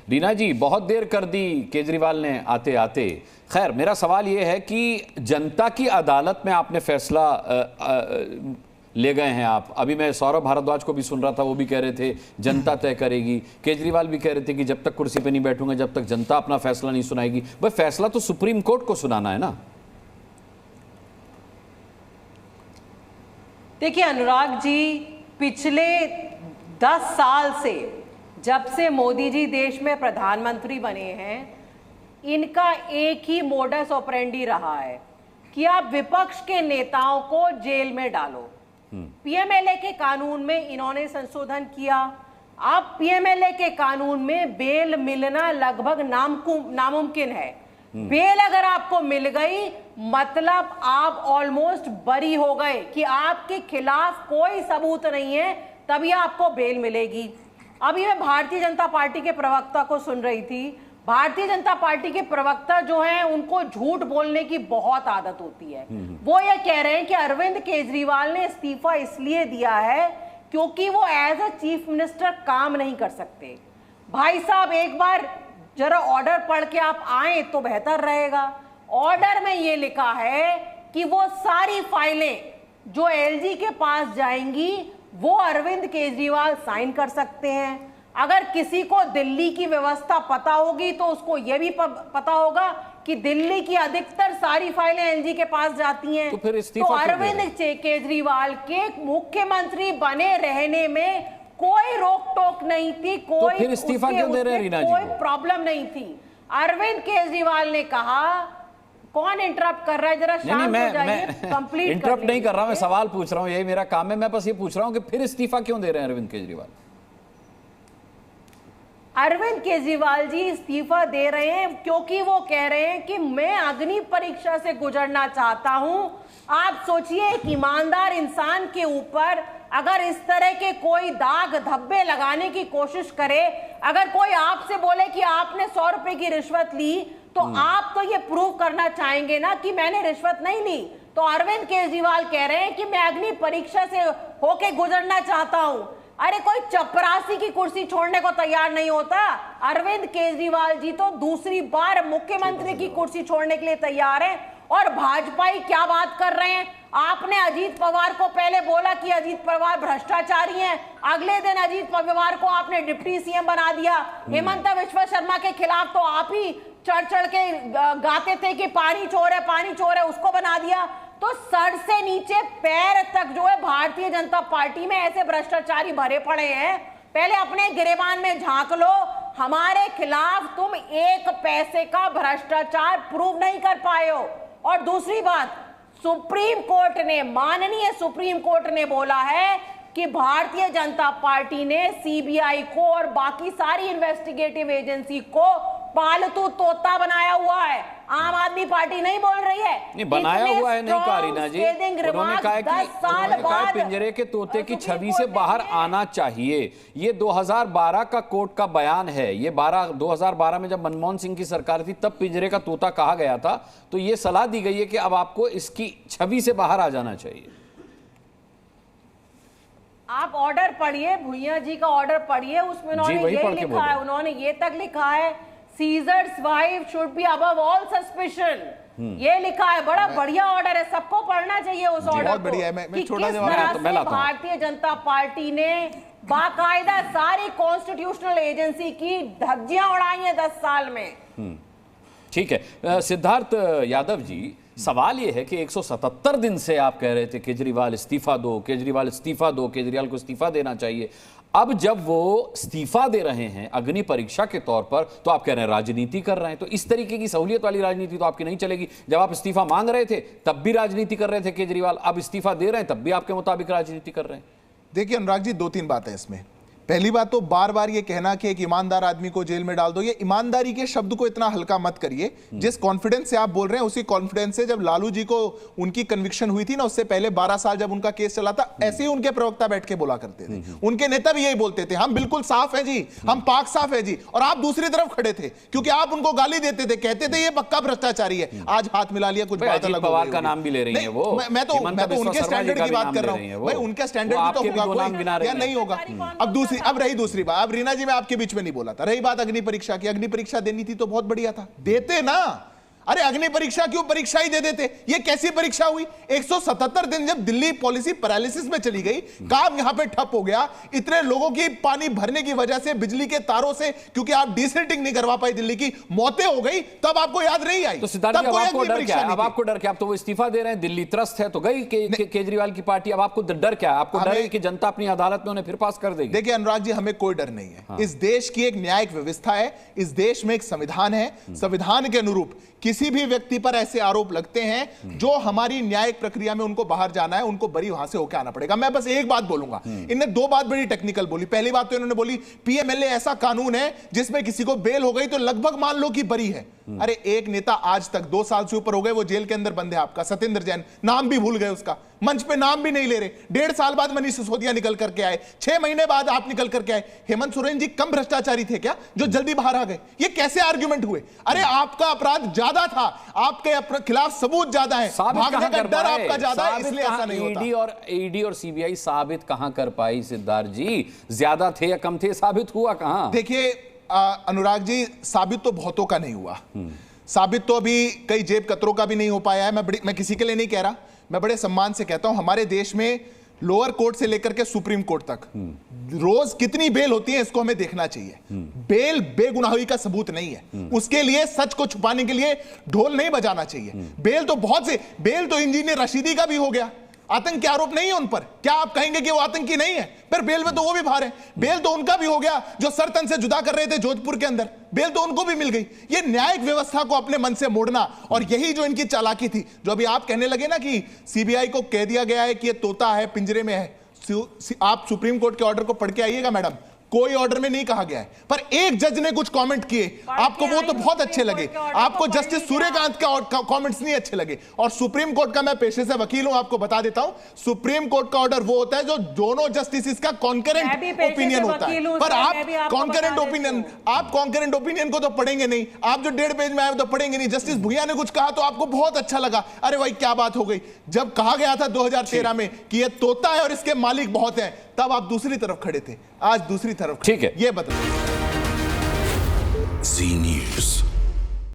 रीना जी, बहुत देर कर दी केजरीवाल ने आते आते। खैर, मेरा सवाल यह है कि जनता की अदालत में आपने फैसला ले गए हैं आप। अभी मैं सौरभ भारद्वाज को भी सुन रहा था, वो भी कह रहे थे जनता तय करेगी। केजरीवाल भी कह रहे थे कि जब तक कुर्सी पे नहीं बैठूंगा, जब तक जनता अपना फैसला नहीं सुनाएगी। भाई, फैसला तो सुप्रीम कोर्ट को सुनाना है ना। देखिए अनुराग जी, पिछले 10 साल से, जब से मोदी जी देश में प्रधानमंत्री बने हैं, इनका एक ही मोडस ऑपरेंडी रहा है कि आप विपक्ष के नेताओं को जेल में डालो। पीएमएलए के कानून में इन्होंने संशोधन किया। अब पीएमएलए के कानून में बेल मिलना लगभग नामुमकिन है। बेल अगर आपको मिल गई, मतलब आप ऑलमोस्ट बरी हो गए कि आपके खिलाफ कोई सबूत नहीं है, तभी आपको बेल मिलेगी। अभी मैं भारतीय जनता पार्टी के प्रवक्ता को सुन रही थी। भारतीय जनता पार्टी के प्रवक्ता जो हैं, उनको झूठ बोलने की बहुत आदत होती है। वो ये कह रहे हैं कि अरविंद केजरीवाल ने इस्तीफा इसलिए दिया है क्योंकि वो एज अ चीफ मिनिस्टर काम नहीं कर सकते। भाई साहब, एक बार जरा ऑर्डर पढ़ के आप आए तो बेहतर रहेगा। ऑर्डर में ये लिखा है कि वो सारी फाइलें जो एलजी के पास जाएंगी वो अरविंद केजरीवाल साइन कर सकते हैं। अगर किसी को दिल्ली की व्यवस्था पता होगी तो उसको यह भी पता होगा कि दिल्ली की अधिकतर सारी फाइलें एलजी के पास जाती हैं। तो अरविंद केजरीवाल के मुख्यमंत्री बने रहने में कोई रोक टोक नहीं थी, कोई फिर इस्तीफा क्यों दे रहे हैं रीना जी? कोई प्रॉब्लम नहीं थी। अरविंद केजरीवाल ने कहा, कौन इंटरप्ट कर रहा है, जरा शांत हो जाइए, कंप्लीट इंटरप्ट नहीं कर रहा, मैं सवाल पूछ रहा हूं, यही मेरा काम है। मैं बस ये पूछ रहा हूं कि फिर इस्तीफा क्यों दे रहे हैं अरविंद केजरीवाल? अरविंद केजरीवाल जी इस्तीफा दे रहे हैं क्योंकि वो कह रहे हैं कि मैं अग्नि परीक्षा से गुजरना चाहता हूं। आप सोचिए, एक ईमानदार इंसान के ऊपर अगर इस तरह के कोई दाग धब्बे लगाने की कोशिश करे, अगर कोई आपसे बोले कि आपने 100 रुपए की रिश्वत ली, तो आप तो ये प्रूव करना चाहेंगे ना कि मैंने रिश्वत नहीं ली। तो अरविंद केजरीवाल कह रहे हैं कि मैं अग्नि परीक्षा से होके गुजरना चाहता हूं। अरे, कोई चपरासी की कुर्सी छोड़ने को तैयार नहीं होता। अरविंद केजरीवाल जी तो दूसरी बार मुख्यमंत्री की कुर्सी छोड़ने के लिए तैयार हैं। और भाजपाई क्या बात कर रहे हैं? आपने अजीत पवार को पहले बोला कि अजीत पवार भ्रष्टाचारी हैं, अगले दिन अजीत पवार को आपने डिप्टी सीएम बना दिया। हेमंत बिस्वा शर्मा के खिलाफ तो आप ही चढ़ चढ़ के गाते थे कि पानी चोर है, उसको बना दिया। तो सर से नीचे पैर तक जो है भारतीय जनता पार्टी में ऐसे भ्रष्टाचारी भरे पड़े हैं। पहले अपने गिरेबान में झांक लो। हमारे खिलाफ तुम 1 पैसे का भ्रष्टाचार प्रूव नहीं कर पाए हो। और दूसरी बात, सुप्रीम कोर्ट ने, माननीय सुप्रीम कोर्ट ने बोला है कि भारतीय जनता पार्टी ने सीबीआई को और बाकी सारी इन्वेस्टिगेटिव एजेंसी को पालतू तोता बनाया हुआ है। आम आदमी पार्टी नहीं बोल रही है। नहीं, बनाया हुआ है नहीं कहा रीना जी। उन्होंने कहा कि पिंजरे के तोते की छवि से बाहर आना चाहिए। ये 2012 का कोर्ट का बयान है। ये 2012 में जब मनमोहन सिंह की सरकार थी, तब पिंजरे का तोता कहा गया था। तो ये सलाह दी गई है कि अब आपको इसकी छवि से बाहर आ जाना चाहिए। आप ऑर्डर पढ़िए, भुइया जी का ऑर्डर पढ़िए, उसमें उन्होंने ये लिखा है, उन्होंने ये तक लिखा है, seizures wife should be above all suspicion. ये लिखा है। बड़ा बढ़िया ऑर्डर है, सबको पढ़ना चाहिए उस ऑर्डर को। बढ़िया है। मैं छोटा जवाब, भारतीय जनता पार्टी ने बाकायदा सारी कॉन्स्टिट्यूशनल एजेंसी की धज्जियां उड़ाई हैं 10 साल में। ठीक है सिद्धार्थ यादव जी, सवाल यह है कि 177 दिन से आप कह रहे थे केजरीवाल इस्तीफा दो, केजरीवाल इस्तीफा दो, केजरीवाल को इस्तीफा देना चाहिए। अब जब वो इस्तीफा दे रहे हैं अग्नि परीक्षा के तौर पर, तो आप कह रहे हैं राजनीति कर रहे हैं। तो इस तरीके की सहूलियत वाली राजनीति तो आपकी नहीं चलेगी। जब आप इस्तीफा मांग रहे थे तब भी राजनीति कर रहे थे केजरीवाल, अब इस्तीफा दे रहे हैं तब भी आपके मुताबिक राजनीति कर रहे हैं। देखिए अनुराग जी, 2-3 बातें इसमें। पहली बात तो बार बार ये कहना कि एक ईमानदार आदमी को जेल में डाल दो, ये ईमानदारी के शब्द को इतना हल्का मत करिए। जिस कॉन्फिडेंस से आप बोल रहे हैं, उसी कॉन्फिडेंस से जब लालू जी को उनकी कन्विक्शन हुई थी ना, उससे पहले 12 साल जब उनका केस चला था, ऐसे ही उनके प्रवक्ता बैठ के बोला करते थे। उनके नेता भी यही बोलते थे, हम बिल्कुल साफ है जी, हम पाक साफ है जी। और आप दूसरी तरफ खड़े थे क्योंकि आप उनको गाली देते थे, कहते थे ये पक्का भ्रष्टाचारी है। आज हाथ मिला लिया, कुछ बात अलग पवार का नाम भी ले रही है वो। मैं तो उनके स्टैंडर्ड की बात कर रहा हूं भाई, उनका स्टैंडर्ड भी तो होगा या नहीं होगा। अब दूसरी अब रही दूसरी बात। अब रीना जी, मैं आपके बीच में नहीं बोला था। रही बात अग्नि परीक्षा की, अग्नि परीक्षा देनी थी तो बहुत बढ़िया था, देते ना। अरे अग्नि परीक्षा क्यों, परीक्षा ही दे देते। ये कैसी परीक्षा हुई? 177 दिन जब दिल्ली पॉलिसी पैरालिसिस में चली गई, काम यहां पे ठप हो गया, इतने लोगों की पानी भरने की वजह से, बिजली के तारों से, क्योंकि आप डिसिल्टिंग नहीं करवा पाई, दिल्ली की मौतें हो गई, तब आपको याद नहीं आई। तो सिद्धार्थ जी, अब आपको डर क्या है? अब आपको डर क्या? अब तो वो इस्तीफा दे रहे हैं, दिल्ली त्रस्त है तो गई केजरीवाल की पार्टी। अब आपको डर क्या है? आपको डर है कि जनता अपनी अदालत में उन्हें फिर पास कर देगी? देखिए अनुराग जी, हमें कोई डर नहीं है। इस देश की एक न्यायिक व्यवस्था है, इस देश में एक संविधान है। संविधान के अनुरूप किसी भी व्यक्ति पर ऐसे आरोप लगते हैं जो हमारी न्यायिक प्रक्रिया में उनको बाहर जाना है, उनको बरी वहां से होकर आना पड़ेगा। मैं बस एक बात बोलूंगा, इनने दो बात बड़ी टेक्निकल बोली। पहली बात तो इन्होंने बोली पीएमएलए ऐसा कानून है जिसमें किसी को बेल हो गई तो लगभग मान लो कि बरी है। अरे एक नेता आज तक 2 साल से ऊपर हो गए, वो जेल के अंदर बंद है, आपका सत्येंद्र जैन, नाम भी भूल गए उसका, मंच पे नाम भी नहीं ले रहे। 1.5 साल बाद मनीष सिसोदिया निकल करके आए, 6 महीने बाद आप निकल करके आए। हेमंत सोरेन जी कम भ्रष्टाचारी थे क्या जो जल्दी बाहर आ गए? ये कैसे आर्गुमेंट हुए? अरे आपका अपराध ज्यादा था, आपके खिलाफ सबूत ज्यादा है, भागने का डर आपका ज्यादा है, इसलिए ऐसा नहीं होता। ईडी और सीबीआई साबित कहां कर पाई सिद्धार्थ जी? ज्यादा थे या कम थे, साबित हुआ कहां? देखिए अनुराग जी, साबित तो बहुतों का नहीं हुआ। साबित तो अभी कई जेब कतरों का भी नहीं हो पाया है। मैं किसी के लिए नहीं कह रहा, मैं बड़े सम्मान से कहता हूं, हमारे देश में लोअर कोर्ट से लेकर के सुप्रीम कोर्ट तक रोज कितनी बेल होती है, इसको हमें देखना चाहिए। बेल बेगुनाही का सबूत नहीं है, उसके लिए सच को छुपाने के लिए ढोल नहीं बजाना चाहिए। बेल तो बहुत से, बेल तो इंजीनियर रशीदी का भी हो गया, आतंकी आरोप नहीं है उन पर। क्या आप कहेंगे कि वो आतंकी नहीं है? पर बेल में तो वो भी बाहर है। बेल तो उनका भी हो गया जो सर तन से जुदा कर रहे थे जोधपुर के अंदर, बेल तो उनको भी मिल गई। ये न्यायिक व्यवस्था को अपने मन से मोड़ना, और यही जो इनकी चालाकी थी, जो अभी आप कहने लगे ना कि सीबीआई को कह दिया गया है कि ये तोता है, पिंजरे में है। आप सुप्रीम कोर्ट के ऑर्डर को पढ़ के आइएगा मैडम, कोई ऑर्डर में नहीं कहा गया है, पर एक जज ने कुछ कमेंट किए, आपको वो तो बहुत अच्छे लगे। आपको जस्टिस सूर्यकांत का कमेंट्स नहीं अच्छे लगे। और सुप्रीम कोर्ट का, मैं पेशे से वकील हूं, आपको बता देता हूं, सुप्रीम कोर्ट का ऑर्डर वो होता है जो दोनों जस्टिस का कॉन्करेंट ओपिनियन होता है। पर आप कॉन्करेंट ओपिनियन को तो पढ़ेंगे नहीं, आप जो 1.5 पेज में आए तो पढ़ेंगे नहीं। जस्टिस भुइया ने कुछ कहा तो आपको बहुत अच्छा लगा, अरे भाई क्या बात हो गई। जब कहा गया था 2013 में कि ये तोता है और इसके मालिक बहुत हैं, तब आप दूसरी तरफ खड़े थे, आज दूसरी तरफ। ठीक है, ये बताइए। जी न्यूज़।